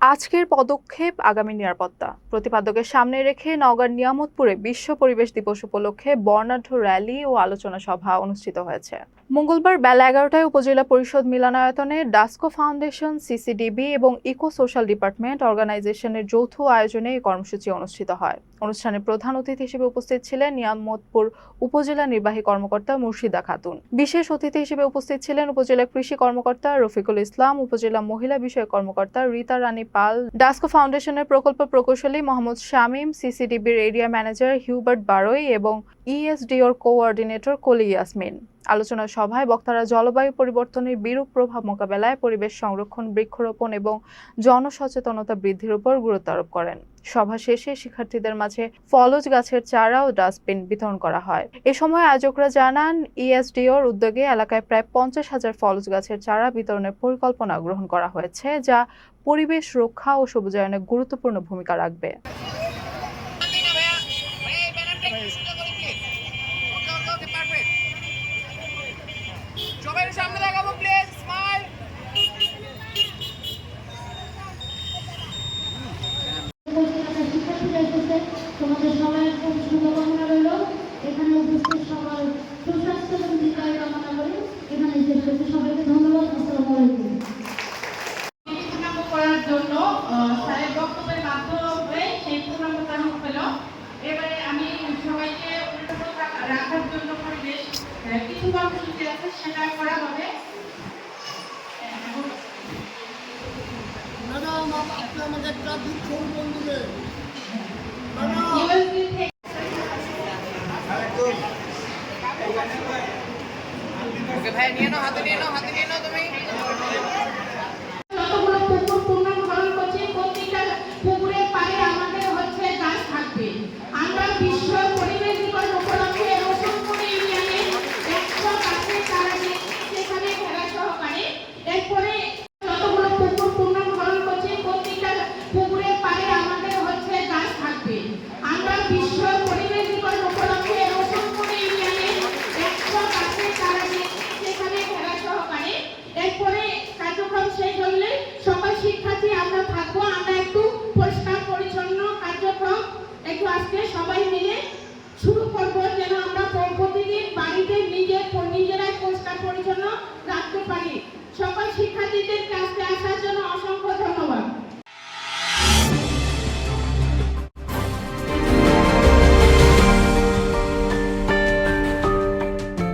আজকের পদক্ষেপ আগামী নিরাপত্তা প্রতিপাদ্যকে সামনে রেখে নওগাঁর নিয়ামতপুরে বিশ্ব পরিবেশ দিবস উপলক্ষে বর্ণাঢ্য র্যালি ও আলোচনা সভা অনুষ্ঠিত হয়েছে। মঙ্গলবার বেলা 11টায় উপজেলা পরিষদ মিলনায়তনে ডাস্কো ফাউন্ডেশন, সিসিডিবি এবং ইকো সোশ্যাল ডিপার্টমেন্ট অর্গানাইজেশনের যৌথ আয়োজনে এই কর্মসূচি অনুষ্ঠিত হয়। অনুষ্ঠানে প্রধান অতিথি হিসেবে উপস্থিত ছিলেন নিয়ামতপুর উপজেলা নির্বাহী কর্মকর্তা মুর্শিদা খাতুন। বিশেষ অতিথি হিসেবে উপস্থিত ছিলেন উপজেলা কৃষি কর্মকর্তা রফিকুল ইসলাম, উপজেলা মহিলা বিষয়ক কর্মকর্তা রীতা রানী পাল, ডাস্কো ফাউন্ডেশনের প্রকল্প প্রকৌশলী মোহাম্মদ শামীম, সিসিডিবির এরিয়া ম্যানেজার হিউবার্ট বারোই এবং ইএসডিওর কোঅর্ডিনেটর কলি ইয়াসমিন। আলোচনা সভায় বক্তারা জলবায়ু পরিবর্তনের বিরূপ প্রভাব মোকাবেলায় পরিবেশ সংরক্ষণ, বৃক্ষরোপণ এবং জনসচেতনতা বৃদ্ধির উপর গুরুত্ব আরোপ করেন। সভা শেষে শিক্ষার্থীদের মাঝে ফলজ গাছের চারা ও ডাস্টবিন বিতরণ করা হয়। এ সময় আয়োজকরা জানান, ইএসডিওর উদ্যোগে এলাকায় প্রায় 50,000 ফলজ গাছের চারা বিতরণের পরিকল্পনা গ্রহণ করা হয়েছে, যা পরিবেশ রক্ষা ও সবুজায়নে গুরুত্বপূর্ণ ভূমিকা রাখবে। তোমাদের সবাই খুব শুভকামনা রইল। এখানে উপস্থিত সবার সুস্বাস্থ্য এবং দীর্ঘায়ু কামনা করি। এখানে শেষ করতে সবাইকে ধন্যবাদ। আসসালামু আলাইকুম। করার জন্য স্যারের বক্তব্যের মাধ্যমে সেই পূর্ণাঙ্গতা হল। এবারে আমি সবাইকে রাখার জন্য পরিবেশ কিছু কর্মসূচি আছে, সেটা করা হবে। আমাদের ট্রাফিক ফোন বন্ধুকে ভাই নিয়ে নাও, হাতে নিয়ে নাও, হাতে নিয়ে নাও তুমি। পুকুরের পাড়ে আমাদের হচ্ছে গাছ থাকবে। আমরা বিশ্ব পরিবেশ দিবস উপলক্ষে রসুলপুর ইউনিয়নে 100 গাছের চারা সেখানে খেলা সহকারে এরপরে যতগুলো পুকুর পুনর্ভরণ করছে প্রত্যেকটা পুকুরের পাড়ে আমাদের হচ্ছে গাছ থাকবে। আমরা বিশ্ব পরিবেশ দিবস উপলক্ষে রসুলপুর ইউনিয়নে 100 গাছের চারা সেখানে খেলা সহকারে এরপরে কার্যক্রম শেষ হলে সকল শিক্ষার্থী আমরা থাকবো। আমরা একটু পরিষ্কার পরিচ্ছন্ন কার্যক্রম একটু আজকে সবাই মিলে শুরু করবো, যেন আমরা প্রতিদিন বাড়িতে নিজেরাই পরিষ্কার পরিচ্ছন্ন রাখতে পারি।